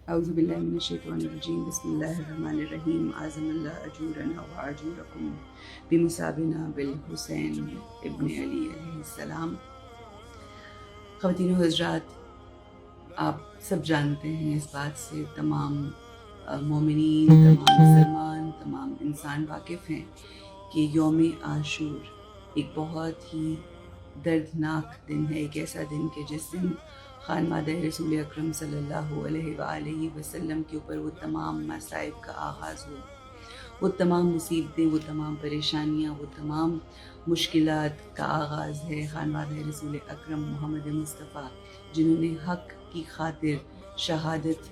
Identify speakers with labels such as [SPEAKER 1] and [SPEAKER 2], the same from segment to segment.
[SPEAKER 1] اعوذ باللہ من الشیطان الرجیم بسم اللہ الرحمن الرحیم اعظم اللہ اجورنا واجورکم بمصابنا بالحسین ابن علی علیہ السلام۔ خواتین و حضرات، آپ سب جانتے ہیں اس بات سے، تمام مومنین، تمام مسلمان، تمام انسان واقف ہیں کہ یوم عاشور ایک بہت ہی دردناک دن ہے، ایک ایسا دن کہ جس دن خانوادہ رسول اکرم صلی اللہ علیہ وآلہ وسلم کے اوپر وہ تمام مصائب کا آغاز ہو، وہ تمام مصیبتیں، وہ تمام پریشانیاں، وہ تمام مشکلات کا آغاز ہے خانوادہ رسول اکرم محمد مصطفیٰ، جنہوں نے حق کی خاطر شہادت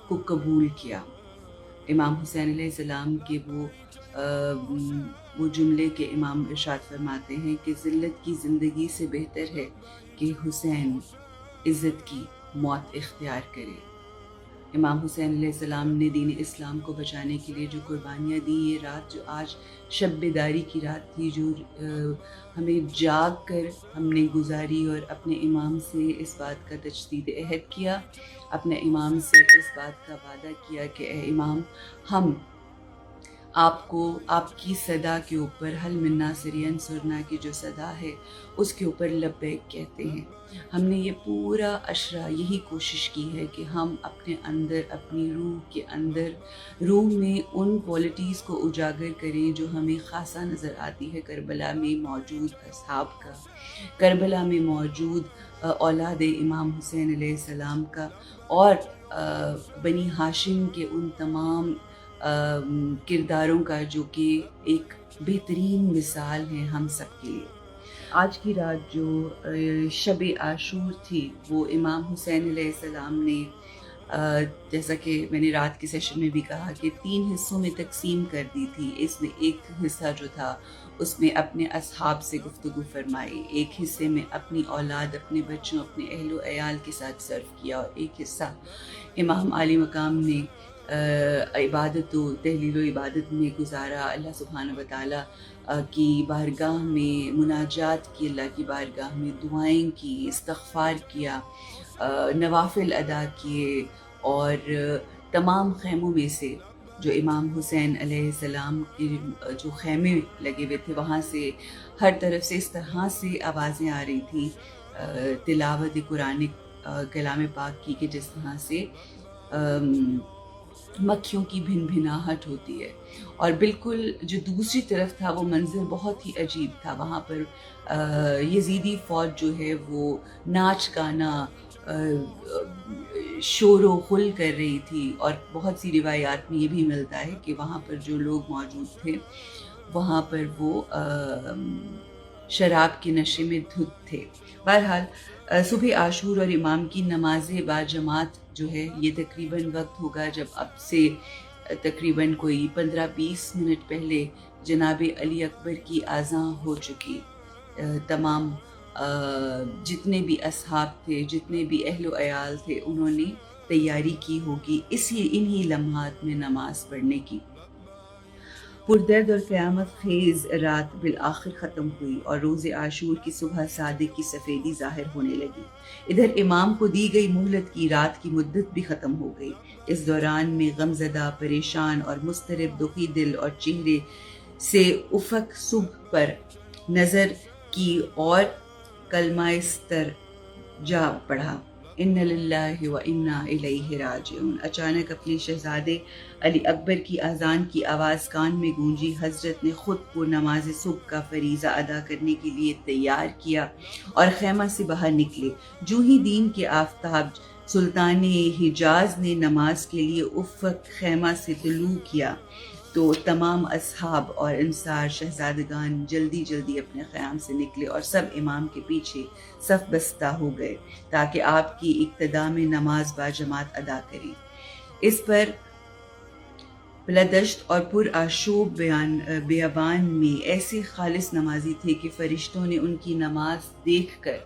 [SPEAKER 1] کو قبول کیا۔ امام حسین علیہ السلام کے وہ جملے کے امام ارشاد فرماتے ہیں کہ ذلت کی زندگی سے بہتر ہے کہ حسین عزت کی موت اختیار کرے۔ امام حسین علیہ السلام نے دین اسلام کو بچانے کے لیے جو قربانیاں دی، یہ رات جو آج شب بیداری کی رات تھی، جو ہمیں جاگ کر ہم نے گزاری اور اپنے امام سے اس بات کا تجدید عہد کیا، اپنے امام سے اس بات کا وعدہ کیا کہ اے امام، ہم آپ کو آپ کی صدا کے اوپر حل من ناصر ینصرنا کی جو صدا ہے اس کے اوپر لبیک کہتے ہیں۔ ہم نے یہ پورا عشرہ یہی کوشش کی ہے کہ ہم اپنے اندر، اپنی روح کے اندر، روح میں ان کوالٹیز کو اجاگر کریں جو ہمیں خاصا نظر آتی ہے کربلا میں موجود اصحاب کا، کربلا میں موجود اولاد امام حسین علیہ السلام کا، اور بنی ہاشم کے ان تمام کرداروں کا جو کہ ایک بہترین مثال ہے ہم سب کے لیے۔ آج کی رات جو شب عاشور تھی، وہ امام حسین علیہ السلام نے جیسا کہ میں نے رات کے سیشن میں بھی کہا کہ 3 حصوں میں تقسیم کر دی تھی۔ اس میں ایک حصہ جو تھا اس میں اپنے اصحاب سے گفتگو فرمائی، ایک حصے میں اپنی اولاد، اپنے بچوں، اپنے اہل و عیال کے ساتھ صرف کیا، اور ایک حصہ امام عالی مقام نے عبادت و تحلیل و عبادت میں گزارا، اللہ سبحانہ و تعالیٰ کی بارگاہ میں مناجات کی، اللہ کی بارگاہ میں دعائیں کی، استغفار کیا، نوافل ادا کیے، اور تمام خیموں میں سے جو امام حسین علیہ السلام کے جو خیمے لگے ہوئے تھے وہاں سے ہر طرف سے اس طرح سے آوازیں آ رہی تھیں تلاوت قرآن کلام پاک کی کہ جس طرح سے مکھیوں کی بھن بھناہٹ ہوتی ہے۔ اور بالکل جو دوسری طرف تھا وہ منظر بہت ہی عجیب تھا، وہاں پر یزیدی فوج جو ہے وہ ناچ گانا، شور و غل کر رہی تھی، اور بہت سی روایات میں یہ بھی ملتا ہے کہ وہاں پر جو لوگ موجود تھے وہاں پر وہ شراب کے نشے میں دھت تھے۔ بہرحال صبح عاشور اور امام کی نماز با جماعت جو ہے یہ تقریباً وقت ہوگا جب اب سے تقریباً کوئی 15-20 منٹ پہلے جناب علی اکبر کی اذان ہو چکی۔ تمام جتنے بھی اصحاب تھے، جتنے بھی اہل و عیال تھے، انہوں نے تیاری کی ہوگی انہی لمحات میں نماز پڑھنے کی۔ پردرد اور قیامت خیز رات بالآخر ختم ہوئی اور روز عاشور کی صبح صادق کی سفیدی ظاہر ہونے لگی۔ ادھر امام کو دی گئی مہلت کی رات کی مدت بھی ختم ہو گئی۔ اس دوران میں غمزدہ، پریشان اور مضطرب دکھی دل اور چہرے سے افق صبح پر نظر کی اور کلمہ استرجاع پڑھا، ان للہ و انا الیہ راجعون۔ اچانک اپنے شہزادے علی اکبر کی اذان کی آواز کان میں گونجی۔ حضرت نے خود کو نماز صبح کا فریضہ ادا کرنے کے لیے تیار کیا اور خیمہ سے باہر نکلے۔ جو ہی دین کے آفتاب سلطان حجاز نے نماز کے لیے افق خیمہ سے طلوع کیا تو تمام اصحاب اور انصار شہزادگان جلدی جلدی اپنے خیام سے نکلے اور سب امام کے پیچھے صف بستہ ہو گئے تاکہ آپ کی اقتداء میں نماز با جماعت ادا کریں۔ اس پر بلدشت اور پرآشوب بیابان میں ایسے خالص نمازی تھے کہ فرشتوں نے ان کی نماز دیکھ کر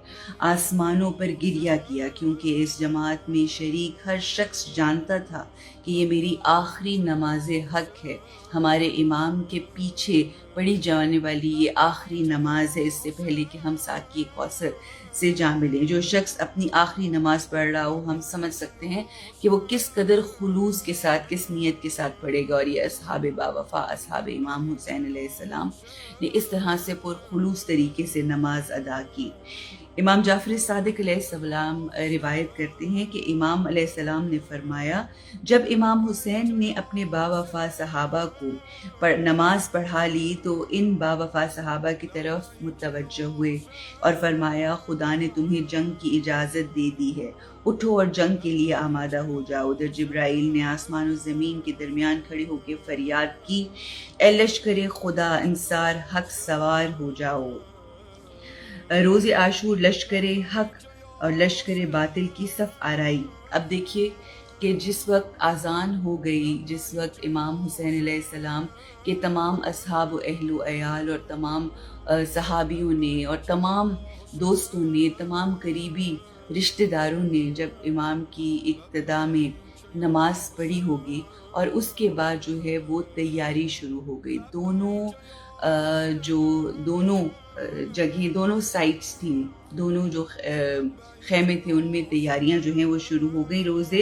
[SPEAKER 1] آسمانوں پر گریہ کیا، کیونکہ اس جماعت میں شریک ہر شخص جانتا تھا کہ یہ میری آخری نماز حق ہے۔ ہمارے امام کے پیچھے پڑھی جانے والی یہ آخری نماز ہے، اس سے پہلے کہ ہم ساقی کوثر سے جا ملیں۔ جو شخص اپنی آخری نماز پڑھ رہا ہو، ہم سمجھ سکتے ہیں کہ وہ کس قدر خلوص کے ساتھ، کس نیت کے ساتھ پڑھے گا۔ اور یہ اصحاب باوفا، اصحاب امام حسین علیہ السلام نے اس طرح سے پرخلوص طریقے سے نماز ادا کی۔ امام جعفر صادق علیہ السلام روایت کرتے ہیں کہ امام علیہ السلام نے فرمایا، جب امام حسین نے اپنے باوفا صحابہ کو نماز پڑھا لی تو ان باوفا صحابہ کی طرف متوجہ ہوئے اور فرمایا، خدا نے تمہیں جنگ کی اجازت دے دی ہے، اٹھو اور جنگ کے لیے آمادہ ہو جاؤ۔ ادھر جبرائیل نے آسمان و زمین کے درمیان کھڑے ہو کے فریاد کی، اے لشکر خدا انصار حق سوار ہو جاؤ۔ روز عاشور لشکر حق اور لشکر باطل کی صف آرائی۔ اب دیکھیے کہ جس وقت اذان ہو گئی، جس وقت امام حسین علیہ السلام کے تمام اصحاب و اہل و عیال اور تمام صحابیوں نے اور تمام دوستوں نے، تمام قریبی رشتہ داروں نے جب امام کی ابتدا میں نماز پڑھی ہوگی اور اس کے بعد جو ہے وہ تیاری شروع ہو گئی۔ دونوں جگہیں، دونوں سائٹس تھیں، دونوں جو خیمے تھے ان میں تیاریاں جو ہیں وہ شروع ہو گئی۔ روز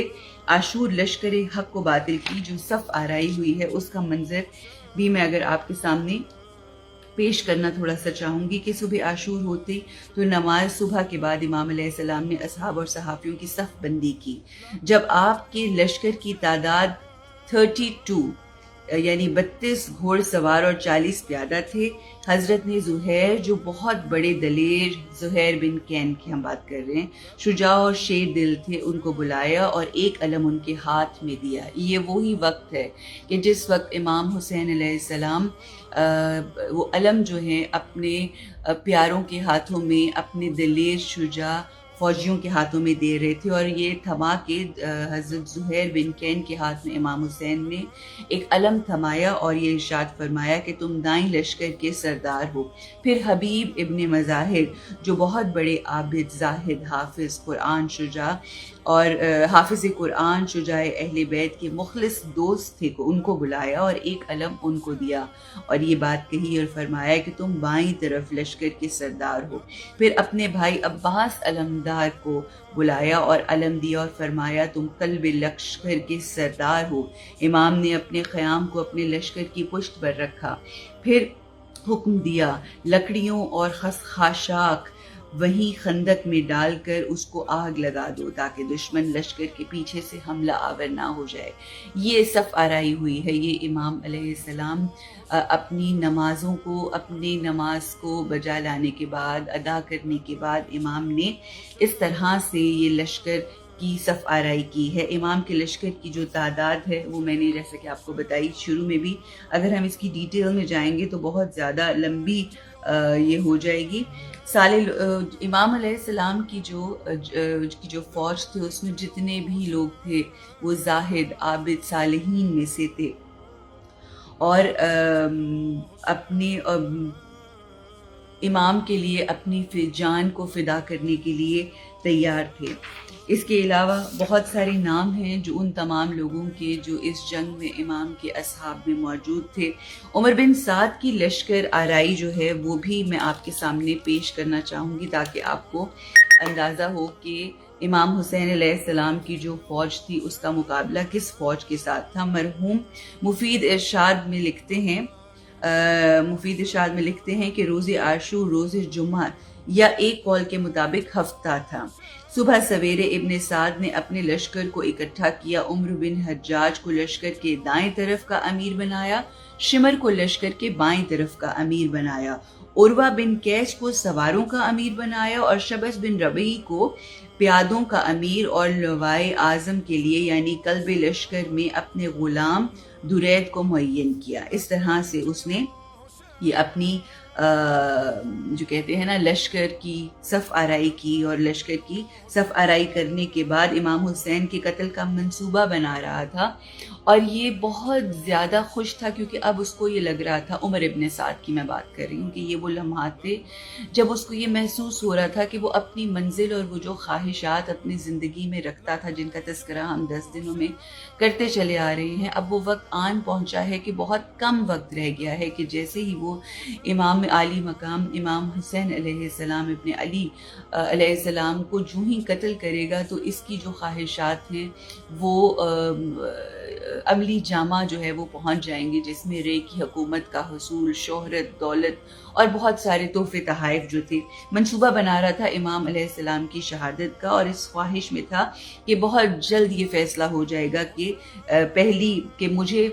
[SPEAKER 1] عاشور لشکر حق و باطل کی جو صف آرائی ہوئی ہے اس کا منظر بھی میں اگر آپ کے سامنے پیش کرنا تھوڑا سا چاہوں گی کہ صبح عاشور ہوتے تو نماز صبح کے بعد امام علیہ السلام نے اصحاب اور صحافیوں کی صف بندی کی۔ جب آپ کے لشکر کی تعداد 32 یعنی 32 گھوڑ سوار اور 40 پیادہ تھے، حضرت نے زہیر، جو بہت بڑے دلیر، زہیر بن کین کی ہم بات کر رہے ہیں، شجاع اور شیر دل تھے، ان کو بلایا اور ایک علم ان کے ہاتھ میں دیا۔ یہ وہی وقت ہے کہ جس وقت امام حسین علیہ السلام وہ علم جو ہیں اپنے پیاروں کے ہاتھوں میں، اپنے دلیر شجاع فوجیوں کے ہاتھوں میں دے رہے تھے، اور یہ تھما کے حضرت زہیر بن کین کے ہاتھ میں امام حسین نے ایک علم تھمایا اور یہ ارشاد فرمایا کہ تم دائیں لشکر کے سردار ہو۔ پھر حبیب ابن مظاہر جو بہت بڑے عابد، زاہد، حافظ قرآن شجاع اور حافظ قرآن شجاع اہل بیت کے مخلص دوست تھے، ان کو بلایا اور ایک علم ان کو دیا اور یہ بات کہی اور فرمایا کہ تم بائیں طرف لشکر کے سردار ہو۔ پھر اپنے بھائی عباس علمدار کو بلایا اور علم دیا اور فرمایا تم قلب لشکر کے سردار ہو۔ امام نے اپنے خیام کو اپنے لشکر کی پشت پر رکھا، پھر حکم دیا لکڑیوں اور خاشاک وہیں خندق میں ڈال کر اس کو آگ لگا دو تاکہ دشمن لشکر کے پیچھے سے حملہ آور نہ ہو جائے۔ یہ صف آرائی ہوئی ہے۔ یہ امام علیہ السلام اپنی نمازوں کو، اپنی نماز کو بجا لانے کے بعد، ادا کرنے کے بعد امام نے اس طرح سے یہ لشکر کی صف آرائی کی ہے۔ امام کے لشکر کی جو تعداد ہے وہ میں نے جیسا کہ آپ کو بتائی شروع میں بھی، اگر ہم اس کی ڈیٹیل میں جائیں گے تو بہت زیادہ لمبی یہ ہو جائے گی۔ امام علیہ السلام کی جو فوج تھی اس میں جتنے بھی لوگ تھے وہ زاہد، عابد، صالحین میں سے تھے اور اپنے امام کے لیے اپنی جان کو فدا کرنے کے لیے تیار تھے۔ اس کے علاوہ بہت سارے نام ہیں جو ان تمام لوگوں کے جو اس جنگ میں امام کے اصحاب میں موجود تھے۔ عمر بن سعد کی لشکر آرائی جو ہے وہ بھی میں آپ کے سامنے پیش کرنا چاہوں گی تاکہ آپ کو اندازہ ہو کہ امام حسین علیہ السلام کی جو فوج تھی اس کا مقابلہ کس فوج کے ساتھ تھا۔ مرحوم مفید ارشاد میں لکھتے ہیں کہ روز عاشور روز جمعہ یا ایک قول کے مطابق ہفتہ تھا۔ صبح سویرے ابن سعد نے اپنے لشکر کو اکٹھا کیا، عمر بن حجاج کو لشکر کے دائیں طرف کا امیر بنایا، شمر کو لشکر کے بائیں طرف کا امیر بنایا، عروہ بن کیس کو سواروں کا امیر بنایا اور شبس بن ربیع کو پیادوں کا امیر اور لوائے اعظم کے لیے یعنی قلب لشکر میں اپنے غلام درید کو معین کیا۔ اس طرح سے اس نے یہ اپنی جو کہتے ہیں نا لشکر کی صف آرائی کی، اور لشکر کی صف آرائی کرنے کے بعد امام حسین کے قتل کا منصوبہ بنا رہا تھا، اور یہ بہت زیادہ خوش تھا کیونکہ اب اس کو یہ لگ رہا تھا، عمر ابن سعد کی میں بات کر رہی ہوں، کہ یہ وہ لمحات تھے جب اس کو یہ محسوس ہو رہا تھا کہ وہ اپنی منزل اور وہ جو خواہشات اپنی زندگی میں رکھتا تھا، جن کا تذکرہ ہم 10 دنوں میں کرتے چلے آ رہے ہیں، اب وہ وقت آن پہنچا ہے کہ بہت کم وقت رہ گیا ہے کہ جیسے ہی وہ امام عالی مقام امام حسین علیہ السلام ابن علی علیہ السلام کو جو ہی قتل کرے گا تو اس کی جو خواہشات ہیں وہ عملی جامہ جو ہے وہ پہنچ جائیں گے، جس میں رے کی حکومت کا حصول، شہرت، دولت اور بہت سارے تحفے تحائف جو تھے۔ منصوبہ بنا رہا تھا امام علیہ السلام کی شہادت کا، اور اس خواہش میں تھا کہ بہت جلد یہ فیصلہ ہو جائے گا کہ پہلی کہ مجھے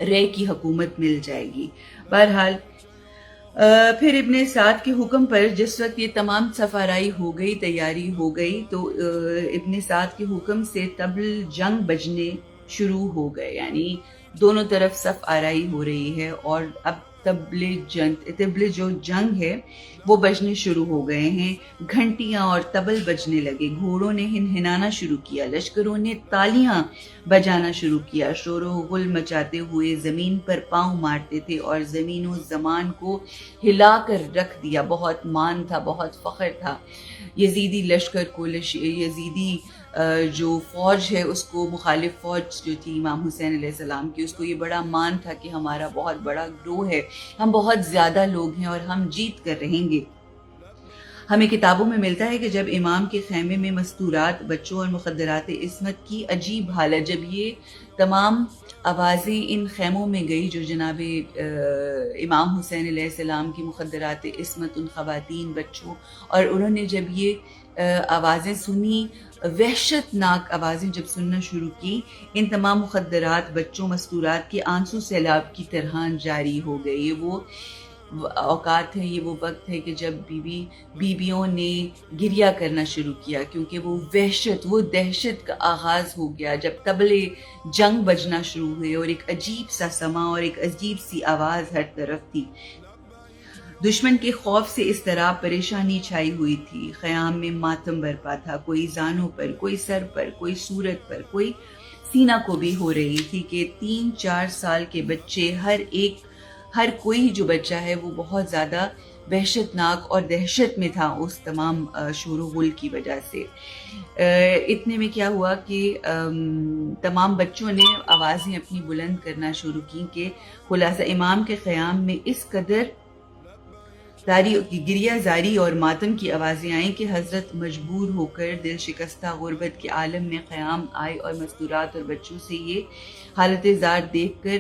[SPEAKER 1] رے کی حکومت مل جائے گی۔ بہرحال پھر ابن سعد کے حکم پر جس وقت یہ تمام صف آرائی ہو گئی، تیاری ہو گئی، تو ابن سعد کے حکم سے طبل جنگ بجنے شروع ہو گئے، یعنی دونوں طرف صف آرائی ہو رہی ہے، اور اب طبل جو جنگ ہے وہ بجنے شروع ہو گئے ہیں، گھنٹیاں اور طبل بجنے لگے، گھوڑوں نے ہنہنانا شروع کیا، لشکروں نے تالیاں بجانا شروع کیا، شور و غل مچاتے ہوئے زمین پر پاؤں مارتے تھے اور زمین و زمان کو ہلا کر رکھ دیا۔ بہت مان تھا، بہت فخر تھا یزیدی لشکر کو، یزیدی جو فوج ہے اس کو، مخالف فوج جو تھی امام حسین علیہ السلام کی، اس کو یہ بڑا مان تھا کہ ہمارا بہت بڑا گروہ ہے، ہم بہت زیادہ لوگ ہیں اور ہم جیت کر رہیں گے۔ ہمیں کتابوں میں ملتا ہے کہ جب امام کے خیمے میں مستورات، بچوں اور مخدرات عصمت کی عجیب حالت، جب یہ تمام آوازیں ان خیموں میں گئی جو جناب امام حسین علیہ السلام کی مخدرات عصمت، ان خواتین، بچوں، اور انہوں نے جب یہ آوازیں سنی، وحشت ناک آوازیں جب سننا شروع کی، ان تمام مخدرات، بچوں، مستورات کے آنسو سیلاب کی طرح جاری ہو گئے۔ یہ وہ اوقات ہے، یہ وہ وقت ہے کہ جب بیویوں نے گریہ کرنا شروع کیا، کیونکہ وہ وحشت، وہ دہشت کا آغاز ہو گیا جب طبلے جنگ بجنا شروع ہوئے، اور ایک عجیب سا سما اور ایک عجیب سی آواز ہر طرف تھی۔ دشمن کے خوف سے اضطراب، پریشانی چھائی ہوئی تھی، خیام میں ماتم برپا تھا، کوئی زانوں پر، کوئی سر پر، کوئی صورت پر، کوئی سینہ کو بھی ہو رہی تھی کہ 3-4 سال کے بچے، ہر کوئی جو بچہ ہے وہ بہت زیادہ وحشت ناک اور دہشت میں تھا اس تمام شور و غل کی وجہ سے۔ اتنے میں کیا ہوا کہ تمام بچوں نے آوازیں اپنی بلند کرنا شروع کی کہ خلاصہ امام کے قیام میں اس قدر گریہ زاری اور ماتم کی آوازیں آئیں کہ حضرت مجبور ہو کر دل شکستہ غربت کے عالم میں قیام آئے، اور مستورات اور بچوں سے یہ حالت زار دیکھ کر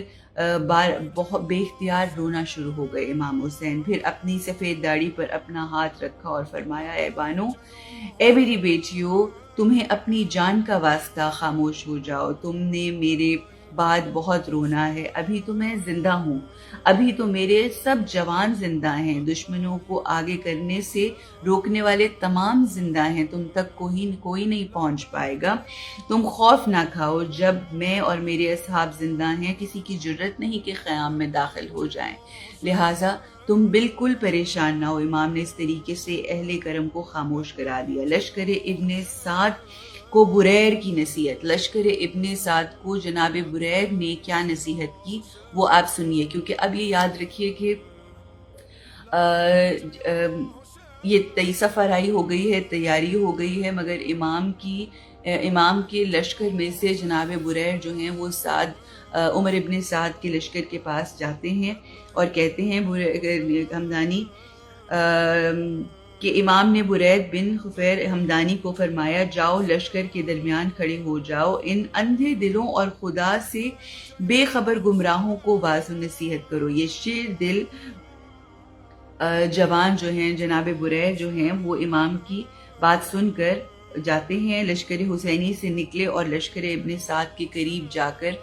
[SPEAKER 1] بہت بے اختیار رونا شروع ہو گئے امام حسین۔ پھر اپنی سفید داڑھی پر اپنا ہاتھ رکھا اور فرمایا، اے بانو، اے میری بیٹیوں، تمہیں اپنی جان کا واسطہ خاموش ہو جاؤ، تم نے میرے بعد بہت رونا ہے، ابھی تو میں زندہ ہوں، ابھی تو میرے سب جوان زندہ ہیں، دشمنوں کو آگے کرنے سے روکنے والے تمام زندہ ہیں، تم تک کوئی نہیں پہنچ پائے گا، تم خوف نہ کھاؤ، جب میں اور میرے اصحاب زندہ ہیں کسی کی جرت نہیں کہ خیام میں داخل ہو جائیں، لہٰذا تم بالکل پریشان نہ ہو۔ امام نے اس طریقے سے اہل کرم کو خاموش کرا دیا۔ لشکر ابن سعد کو بریر کی نصیحت، لشکر ابن سعد کو جناب بریر نے کیا نصیحت کی وہ آپ سنیے، کیونکہ اب یہ یاد رکھیے کہ یہ صف آرائی ہو گئی ہے، تیاری ہو گئی ہے، مگر امام کے لشکر میں سے جناب بریر جو ہیں وہ عمر ابن سعد کے لشکر کے پاس جاتے ہیں اور کہتے ہیں ہمدانی کہ امام نے برید بن خفیر ہمدانی کو فرمایا، جاؤ لشکر کے درمیان کھڑے ہو جاؤ، ان اندھے دلوں اور خدا سے بے خبر گمراہوں کو واعظ و نصیحت کرو۔ یہ شیر دل جوان جو ہیں جناب برید جو ہیں وہ امام کی بات سن کر جاتے ہیں، لشکر حسینی سے نکلے اور لشکر ابن سعد کے قریب جا کر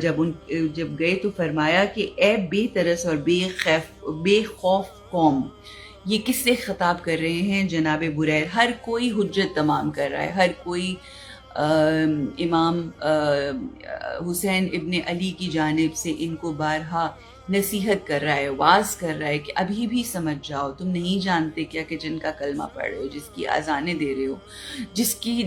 [SPEAKER 1] جب گئے تو فرمایا کہ اے بے ترس اور بے خوف قوم، یہ کس سے خطاب کر رہے ہیں جناب بریر؟ ہر کوئی حجت تمام کر رہا ہے، ہر کوئی امام حسین ابن علی کی جانب سے ان کو بارہا نصیحت کر رہا ہے، واعظ کر رہا ہے کہ ابھی بھی سمجھ جاؤ، تم نہیں جانتے کیا کہ جن کا کلمہ پڑھ رہے ہو، جس کی اذانیں دے رہے ہو،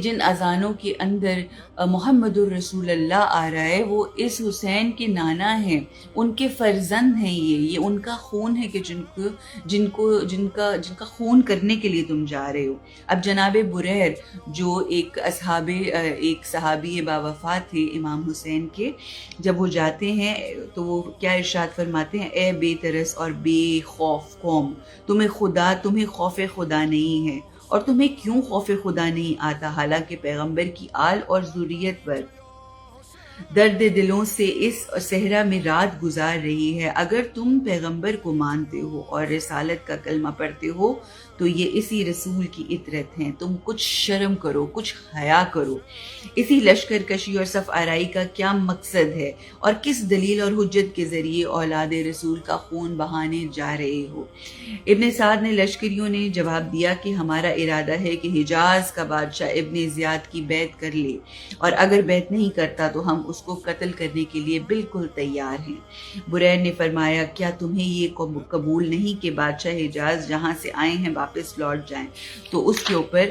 [SPEAKER 1] جن اذانوں کے اندر محمد الرسول اللہ آ رہا ہے، وہ اس حسین کے نانا ہیں، ان کے فرزند ہیں، یہ ان کا خون ہے کہ جن کا خون کرنے کے لیے تم جا رہے ہو۔ اب جناب بریر جو ایک صحابی باوفا تھے امام حسین کے، جب وہ جاتے ہیں تو وہ کیا ارشاد فرماتے ہیں، اے بے ترس اور بے خوف قوم، تمہیں خوف خدا نہیں ہے، اور تمہیں کیوں خوف خدا نہیں آتا، حالانکہ پیغمبر کی آل اور ذریت پر درد دلوں سے اس صحرا میں رات گزار رہی ہے۔ اگر تم پیغمبر کو مانتے ہو اور رسالت کا کلمہ پڑھتے ہو تو یہ اسی رسول کی اطرت ہیں، تم کچھ شرم کرو، کچھ حیا کرو۔ اسی لشکر کشی اور صف آرائی کا کیا مقصد ہے، اور کس دلیل اور حجت کے ذریعے اولاد رسول کا خون بہانے جا رہے ہو؟ ابن سعد نے لشکریوں نے جواب دیا کہ ہمارا ارادہ ہے کہ حجاز کا بادشاہ ابن زیاد کی بیعت کر لے، اور اگر بیعت نہیں کرتا تو ہم اس کو قتل کرنے کے لیے بالکل تیار ہیں۔ بریر نے فرمایا، کیا تمہیں یہ قبول نہیں کہ بادشاہ حجاز جہاں سے آئے ہیں واپس لوٹ جائیں؟ تو اس کے اوپر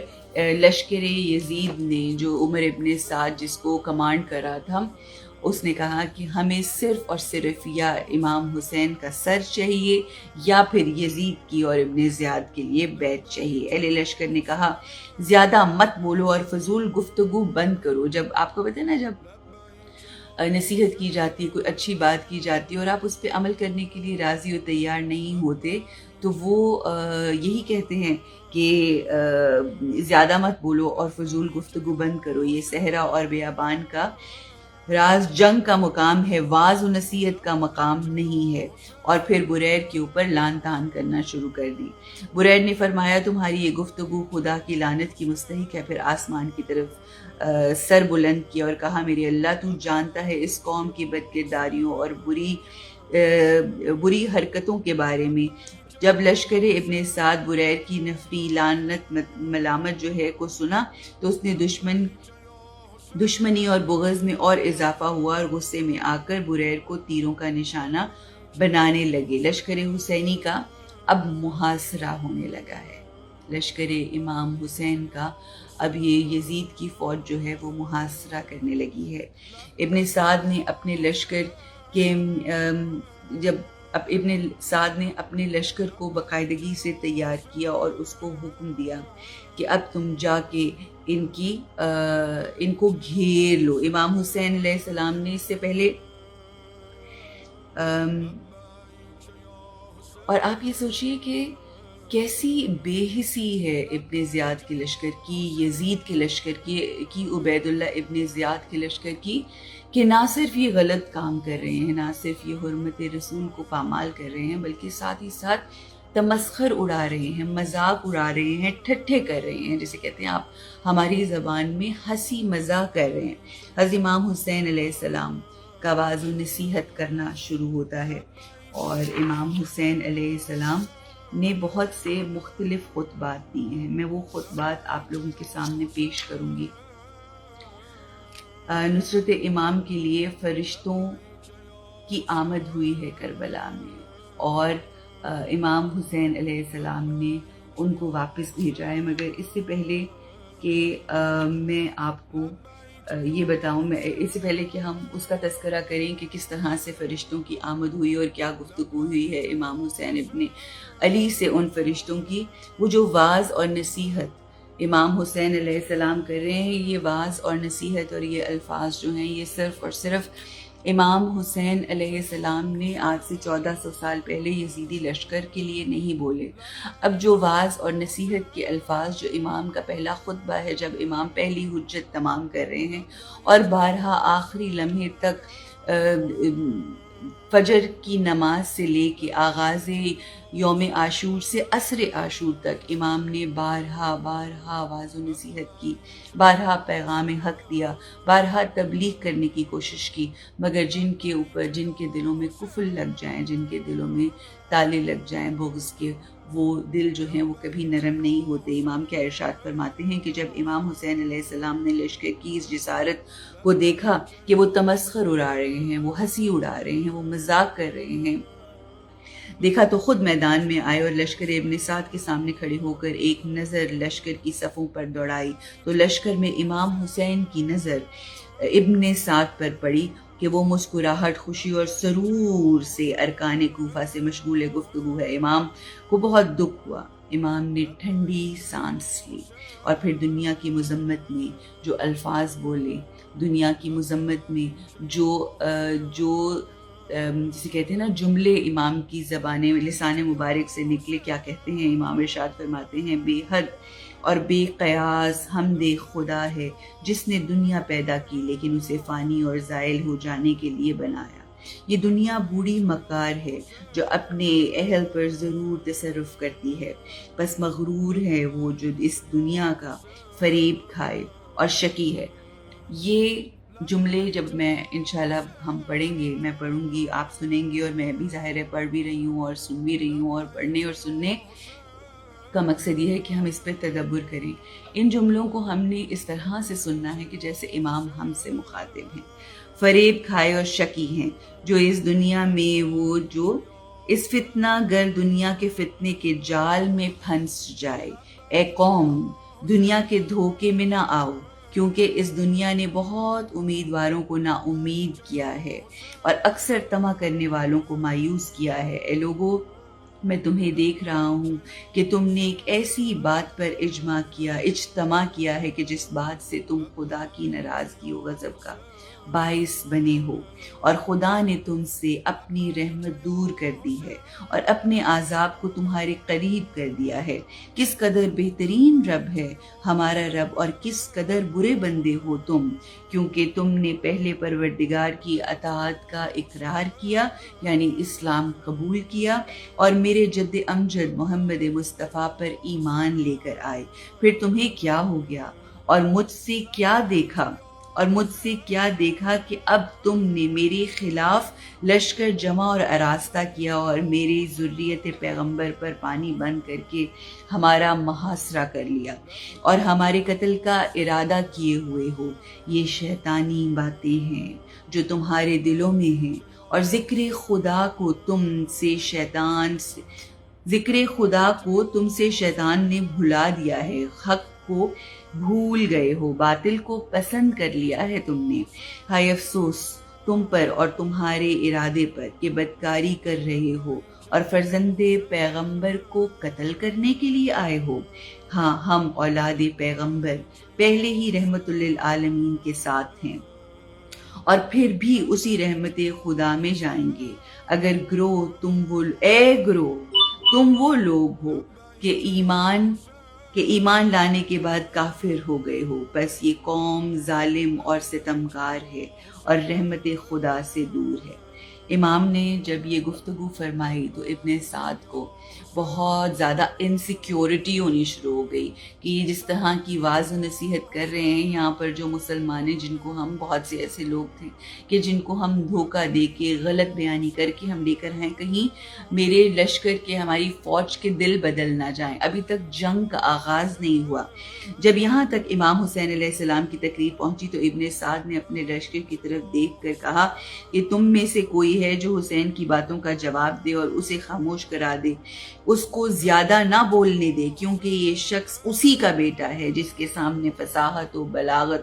[SPEAKER 1] لشکر یزید نے، جو عمر ابن سعد جس کو کمانڈ کر رہا تھا، اس نے کہا کہ ہمیں صرف اور صرف یا امام حسین کا سر چاہیے یا پھر یزید کی اور ابن زیاد کے لیے بیعت چاہیے۔ اہل لشکر نے کہا، زیادہ مت بولو اور فضول گفتگو بند کرو۔ جب آپ کو پتہ ہے نا، جب نصیحت کی جاتی ہے، کوئی اچھی بات کی جاتی ہے اور آپ اس پہ عمل کرنے کے لیے راضی اور تیار نہیں ہوتے، تو وہ یہی کہتے ہیں کہ زیادہ مت بولو اور فضول گفتگو بند کرو۔ یہ صحرا اور بیابان کا راز جنگ کا مقام ہے، واعظ و نصیحت کا مقام نہیں ہے۔ اور پھر بریر کے اوپر لان تان کرنا شروع کر دی۔ بریر نے فرمایا، تمہاری یہ گفتگو خدا کی لعنت کی مستحق ہے۔ پھر آسمان کی طرف سر بلند کیا اور کہا، میرے اللہ تو جانتا ہے اس قوم کی بد کرداریوں اور بری حرکتوں کے بارے میں۔ جب لشکر ابن سعد بریر کی نفری لعنت ملامت جو ہے کو سنا تو اس نے دشمنی اور بغض میں اور اضافہ ہوا، اور غصے میں آ کر بریر کو تیروں کا نشانہ بنانے لگے۔ لشکر حسینی کا اب محاصرہ ہونے لگا ہے۔ لشکر امام حسین کا اب یہ یزید کی فوج جو ہے وہ محاصرہ کرنے لگی ہے۔ ابن سعد نے اپنے لشکر کو باقاعدگی سے تیار کیا اور اس کو حکم دیا کہ اب تم جا کے ان کو گھیر لو۔ امام حسین علیہ السلام نے اس سے پہلے اور آپ یہ سوچئے کہ کیسی بے حسی ہے ابن زیاد کے لشکر کی، یزید کے لشکر کی، عبید اللہ ابن زیاد کے لشکر کی، کہ نہ صرف یہ غلط کام کر رہے ہیں، نہ صرف یہ حرمت رسول کو پامال کر رہے ہیں، بلکہ ساتھ ہی ساتھ تمسخر اڑا رہے ہیں، مذاق اڑا رہے ہیں، ٹھٹھے کر رہے ہیں، جسے کہتے ہیں آپ ہماری زبان میں ہنسی مذاق کر رہے ہیں۔ حضرت امام حسین علیہ السلام کا واعظ و نصیحت کرنا شروع ہوتا ہے، اور امام حسین علیہ السلام نے بہت سے مختلف خطبات دیے ہیں۔ میں وہ خطبات آپ لوگوں کے سامنے پیش کروں گی۔ نصرت امام کے لیے فرشتوں کی آمد ہوئی ہے کربلا میں، اور امام حسین علیہ السلام نے ان کو واپس بھیجا ہے۔ مگر اس سے پہلے کہ میں آپ کو یہ بتاؤں، اس سے پہلے کہ ہم اس کا تذکرہ کریں کہ کس طرح سے فرشتوں کی آمد ہوئی اور کیا گفتگو ہوئی ہے امام حسین ابن علی سے ان فرشتوں کی، وہ جو واعظ اور نصیحت امام حسین علیہ السلام کر رہے ہیں، یہ واعظ اور نصیحت اور یہ الفاظ جو ہیں، یہ صرف اور صرف امام حسین علیہ السلام نے آج سے 1400 سال پہلے یزیدی لشکر کے لیے نہیں بولے۔ اب جو واعظ اور نصیحت کے الفاظ جو امام کا پہلا خطبہ ہے، جب امام پہلی حجت تمام کر رہے ہیں اور بارہا آخری لمحے تک فجر کی نماز سے لے کے آغاز یوم عاشور سے عصر عاشور تک امام نے بارہا واعظ و نصیحت کی، بارہا پیغام حق دیا، بارہا تبلیغ کرنے کی کوشش کی، مگر جن کے دلوں میں کفر لگ جائیں، جن کے دلوں میں تالے لگ جائیں بغض کے، وہ دل جو ہیں وہ کبھی نرم نہیں ہوتے۔ امام کیا ارشاد فرماتے ہیں کہ جب امام حسین علیہ السلام نے لشکر کی اس جسارت کو دیکھا کہ وہ تمسخر اڑا رہے ہیں، وہ ہنسی اڑا رہے ہیں، وہ مذاق کر رہے ہیں، دیکھا تو خود میدان میں آئے اور لشکر ابن سعد کے سامنے کھڑے ہو کر ایک نظر لشکر کی صفوں پر دوڑائی تو لشکر میں امام حسین کی نظر ابن سعد پر پڑی کہ وہ مسکراہٹ، خوشی اور سرور سے ارکان کوفہ سے مشغول گفتگو ہے۔ امام کو بہت دکھ ہوا، امام نے ٹھنڈی سانس لی اور پھر دنیا کی مذمت میں جو الفاظ بولے، دنیا کی مذمت میں جو جسے کہتے ہیں نا جملے امام کی زبان لسان مبارک سے نکلے، کیا کہتے ہیں امام؟ ارشاد فرماتے ہیں بے حد اور بے قیاس حمد خدا ہے جس نے دنیا پیدا کی لیکن اسے فانی اور زائل ہو جانے کے لیے بنایا۔ یہ دنیا بوڑھی مکار ہے جو اپنے اہل پر ضرور تصرف کرتی ہے، بس مغرور ہے وہ جو اس دنیا کا فریب کھائے اور شقی ہے۔ یہ جملے جب میں انشاءاللہ ہم پڑھیں گے، میں پڑھوں گی، آپ سنیں گے، اور میں بھی ظاہر ہے پڑھ بھی رہی ہوں اور سن بھی رہی ہوں، اور پڑھنے اور سننے کا مقصد یہ ہے کہ ہم اس پہ تدبر کریں۔ ان جملوں کو ہم نے اس طرح سے سننا ہے کہ جیسے امام ہم سے مخاطب ہیں، فریب کھائے اور شقی ہیں جو اس دنیا میں وہ جو اس فتنہ گر دنیا کے فتنے کے جال میں پھنس جائے۔ اے قوم، دنیا کے دھوکے میں نہ آؤ، کیونکہ اس دنیا نے بہت امیدواروں کو نا امید کیا ہے اور اکثر طمع کرنے والوں کو مایوس کیا ہے۔ اے لوگو، میں تمہیں دیکھ رہا ہوں کہ تم نے ایک ایسی بات پر اجتماع کیا ہے کہ جس بات سے تم خدا کی ناراضگی و غضب کا باعث بنے ہو، اور خدا نے تم سے اپنی رحمت دور کر دی ہے اور اپنے عذاب کو تمہارے قریب کر دیا ہے۔ کس قدر بہترین رب ہے ہمارا رب، اور کس قدر برے بندے ہو تم، کیونکہ تم نے پہلے پروردگار کی اطاعت کا اقرار کیا، یعنی اسلام قبول کیا، اور میرے جد امجد محمد مصطفیٰ پر ایمان لے کر آئے۔ پھر تمہیں کیا ہو گیا اور مجھ سے کیا دیکھا کہ اب تم نے میرے خلاف لشکر جمع اور آراستہ کیا اور میرے ذریت پیغمبر پر پانی بند کر کے ہمارا محاصرہ کر لیا اور ہمارے قتل کا ارادہ کیے ہوئے ہو۔ یہ شیطانی باتیں ہیں جو تمہارے دلوں میں ہیں، اور ذکر خدا کو تم سے شیطان نے بھلا دیا ہے۔ حق کو بھول گئے ہو، باطل کو پسند کر لیا ہے تم نے۔ ہائے افسوس تم پر اور تمہارے ارادے پر کہ بدکاری کر رہے ہو اور فرزند پیغمبر کو قتل کرنے کے لیے آئے ہو۔ ہاں، ہم اولاد پیغمبر پہلے ہی رحمت للعالمین کے ساتھ ہیں اور پھر بھی اسی رحمت خدا میں جائیں گے۔ اگر تم وہ لوگ ہو کہ ایمان لانے کے بعد کافر ہو گئے ہو، بس یہ قوم ظالم اور ستمکار ہے اور رحمت خدا سے دور ہے۔ امام نے جب یہ گفتگو فرمائی تو ابن سعد کو بہت زیادہ انسیکیورٹی ہونی شروع ہو گئی کہ یہ جس طرح کی واعظ و نصیحت کر رہے ہیں یہاں پر جو مسلمان ہیں، جن کو ہم بہت سے ایسے لوگ تھے کہ جن کو ہم دھوکہ دے کے غلط بیانی کر کے ہم لے کر ہیں، کہیں میرے لشکر کے ہماری فوج کے دل بدل نہ جائیں۔ ابھی تک جنگ کا آغاز نہیں ہوا۔ جب یہاں تک امام حسین علیہ السلام کی تقریر پہنچی تو ابن سعد نے اپنے لشکر کی طرف دیکھ کر کہا کہ تم میں سے کوئی ہے جو حسین کی باتوں کا جواب دے اور اسے خاموش کرا دے، اس کو زیادہ نہ بولنے دے، کیونکہ یہ شخص اسی کا بیٹا ہے جس کے سامنے فصاحت و بلاغت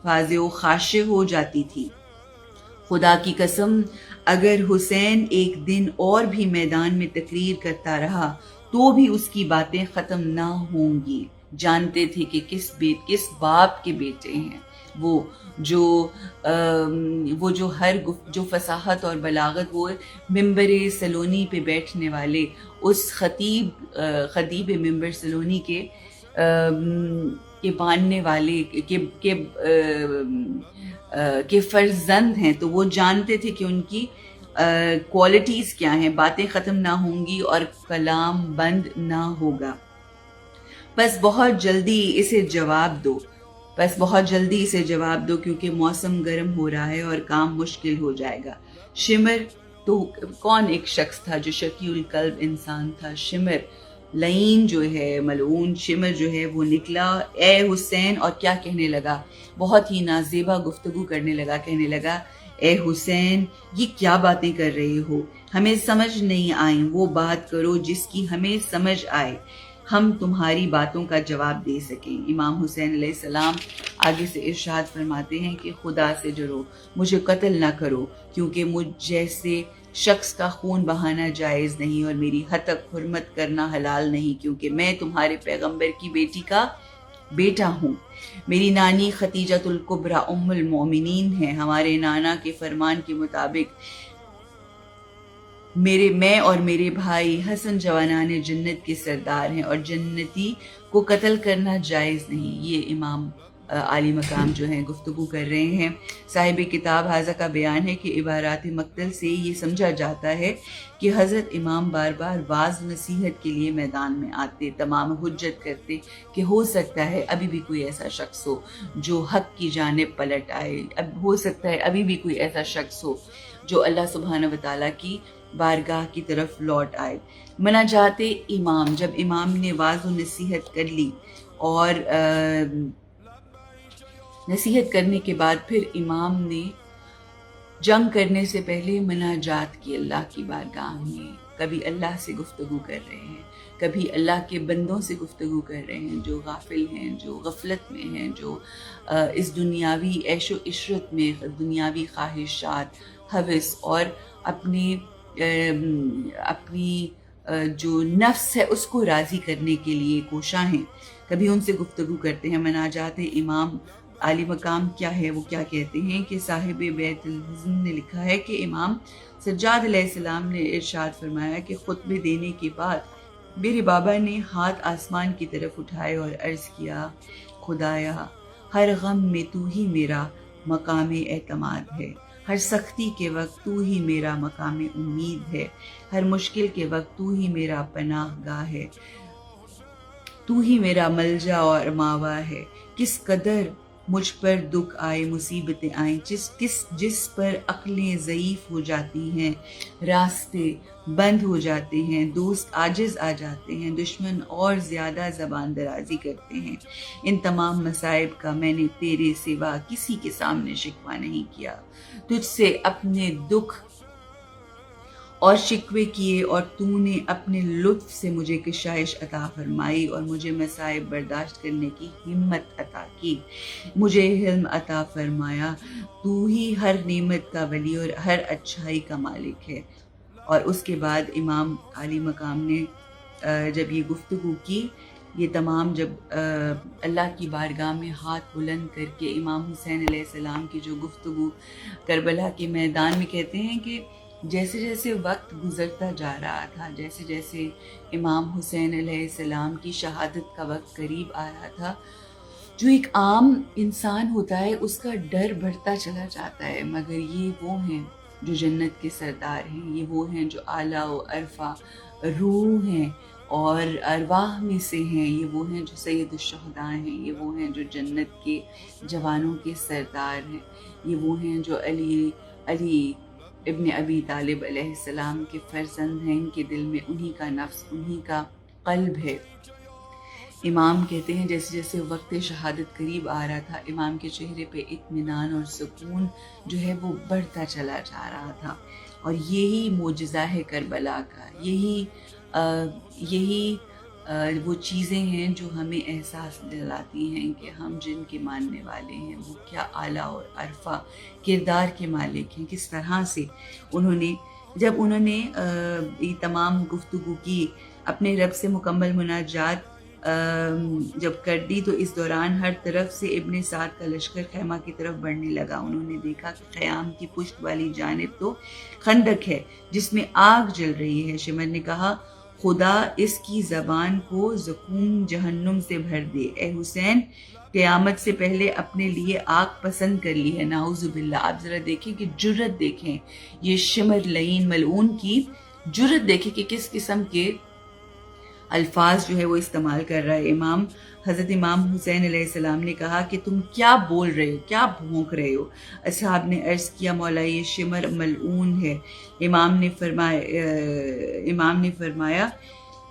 [SPEAKER 1] واضح و خاشع ہو جاتی تھی۔ خدا کی قسم، اگر حسین ایک دن اور بھی میدان میں تقریر کرتا رہا تو بھی اس کی باتیں ختم نہ ہوں گی۔ جانتے تھے کہ کس باپ کے بیٹے ہیں وہ جو فصاحت اور بلاغت، وہ ممبر سلونی پہ بیٹھنے والے اس خطیب ممبر سلونی کے باننے والے کے فرزند ہیں، تو وہ جانتے تھے کہ ان کی کوالٹیز کیا ہیں۔ باتیں ختم نہ ہوں گی اور کلام بند نہ ہوگا، بس بہت جلدی اسے جواب دو کیونکہ موسم گرم ہو رہا ہے اور کام مشکل ہو جائے گا۔ شمر تو کون ایک شخص تھا جو شقی القلب انسان تھا؟ شمر لعین جو ہے، ملعون شمر جو ہے وہ نکلا، اے حسین، اور کیا کہنے لگا، بہت ہی نازیبا گفتگو کرنے لگا، کہنے لگا اے حسین یہ کیا باتیں کر رہے ہو، ہمیں سمجھ نہیں آئیں، وہ بات کرو جس کی ہمیں سمجھ آئے، ہم تمہاری باتوں کا جواب دے سکیں۔ امام حسین علیہ السلام آگے سے ارشاد فرماتے ہیں کہ خدا سے ڈرو، مجھے قتل نہ کرو، کیونکہ مجھ جیسے شخص کا خون بہانا جائز نہیں اور میری ہتک حرمت کرنا حلال نہیں، کیونکہ میں تمہارے پیغمبر کی بیٹی کا بیٹا ہوں۔ میری نانی خدیجۃ الکبریٰ ام المومنین ہیں، ہمارے نانا کے فرمان کے مطابق میں اور میرے بھائی حسن جوانان جنت کے سردار ہیں، اور جنتی کو قتل کرنا جائز نہیں۔ یہ امام عالی مقام جو ہیں گفتگو کر رہے ہیں۔ صاحب کتاب حاضہ کا بیان ہے کہ عبارات مقتل سے یہ سمجھا جاتا ہے کہ حضرت امام بار بار واعظ نصیحت کے لیے میدان میں آتے، تمام حجت کرتے کہ ہو سکتا ہے ابھی بھی کوئی ایسا شخص ہو جو حق کی جانب پلٹ آئے، اب ہو سکتا ہے ابھی بھی کوئی ایسا شخص ہو جو اللہ سبحانہ وتعالیٰ کی بارگاہ کی طرف لوٹ آئے۔ مناجات امام، جب امام نے واعظ و نصیحت کر لی اور نصیحت کرنے کے بعد پھر امام نے جنگ کرنے سے پہلے مناجات کی اللہ کی بارگاہ میں، کبھی اللہ سے گفتگو کر رہے ہیں، کبھی اللہ کے بندوں سے گفتگو کر رہے ہیں جو غافل ہیں، جو غفلت میں ہیں، جو اس دنیاوی عیش و عشرت میں دنیاوی خواہشات، ہوس اور اپنی جو نفس ہے اس کو راضی کرنے کے لیے کوشاں ہیں، کبھی ان سے گفتگو کرتے ہیں۔ مناجات امام عالی مقام کیا ہے، وہ کیا کہتے ہیں کہ صاحب بیت الحزن نے لکھا ہے کہ امام سجاد علیہ السلام نے ارشاد فرمایا کہ خطبے دینے کے بعد میرے بابا نے ہاتھ آسمان کی طرف اٹھائے اور عرض کیا، خدایا ہر غم میں تو ہی میرا مقام اعتماد ہے، ہر سختی کے وقت تو ہی میرا مقام امید ہے، ہر مشکل کے وقت تو ہی میرا پناہ گاہ ہے، تو ہی میرا ملجا اور ماوا ہے۔ کس قدر مجھ پر دکھ آئے، مصیبتیں آئیں، جس پر عقلیں ضعیف ہو جاتی ہیں، راستے بند ہو جاتے ہیں، دوست عاجز آ جاتے ہیں، دشمن اور زیادہ زبان درازی کرتے ہیں، ان تمام مصائب کا میں نے تیرے سوا کسی کے سامنے شکوہ نہیں کیا، تجھ سے اپنے دکھ اور شکوے کیے اور تو نے اپنے لطف سے مجھے کشائش عطا فرمائی اور مجھے مصائب برداشت کرنے کی ہمت عطا کی، مجھے حلم عطا فرمایا، تو ہی ہر نعمت کا ولی اور ہر اچھائی کا مالک ہے۔ اور اس کے بعد امام عالی مقام نے جب یہ گفتگو کی، یہ تمام جب اللہ کی بارگاہ میں ہاتھ بلند کر کے امام حسین علیہ السلام کی جو گفتگو کربلا کے میدان میں، کہتے ہیں کہ جیسے جیسے وقت گزرتا جا رہا تھا، جیسے جیسے امام حسین علیہ السلام کی شہادت کا وقت قریب آ رہا تھا، جو ایک عام انسان ہوتا ہے اس کا ڈر بڑھتا چلا جاتا ہے، مگر یہ وہ ہیں جو جنت کے سردار ہیں، یہ وہ ہیں جو اعلیٰ و عرفہ روح ہیں اور ارواح میں سے ہیں، یہ وہ ہیں جو سید الشہداء ہیں، یہ وہ ہیں جو جنت کے جوانوں کے سردار ہیں، یہ وہ ہیں جو علی ابن ابی طالب علیہ السلام کے فرزند ہیں، ان کے دل میں انہی کا نفس، انہی کا قلب ہے۔ امام کہتے ہیں جیسے جیسے وقت شہادت قریب آ رہا تھا، امام کے چہرے پہ اطمینان اور سکون جو ہے وہ بڑھتا چلا جا رہا تھا، اور یہی معجزہ ہے کربلا کا، یہی وہ چیزیں ہیں جو ہمیں احساس دلاتی ہیں کہ ہم جن کے ماننے والے ہیں وہ کیا اعلیٰ اور عرفہ کردار کے مالک ہیں، کس طرح سے جب انہوں نے یہ تمام گفتگو کی، اپنے رب سے مکمل مناجات جب کر دی، تو اس دوران ہر طرف سے ابن سعد کا لشکر خیمہ کی طرف بڑھنے لگا۔ انہوں نے دیکھا کہ خیام کی پشت والی جانب تو خندق ہے جس میں آگ جل رہی ہے۔ شمر نے کہا، خدا اس کی زبان کو زقوم جہنم سے بھر دے، اے حسین قیامت سے پہلے اپنے لیے آگ پسند کر لی ہے، نعوذ باللہ۔ آپ ذرا دیکھیں کہ جرت دیکھیں، یہ شمر لعین ملعون کی جرت دیکھیں کہ کس قسم کے الفاظ جو ہے وہ استعمال کر رہا ہے۔ حضرت امام حسین علیہ السلام نے کہا کہ تم کیا بول رہے ہو، کیا بھونک رہے ہو؟ اصحاب نے عرض کیا، مولا یہ شمر ملعون ہے۔ امام نے فرمایا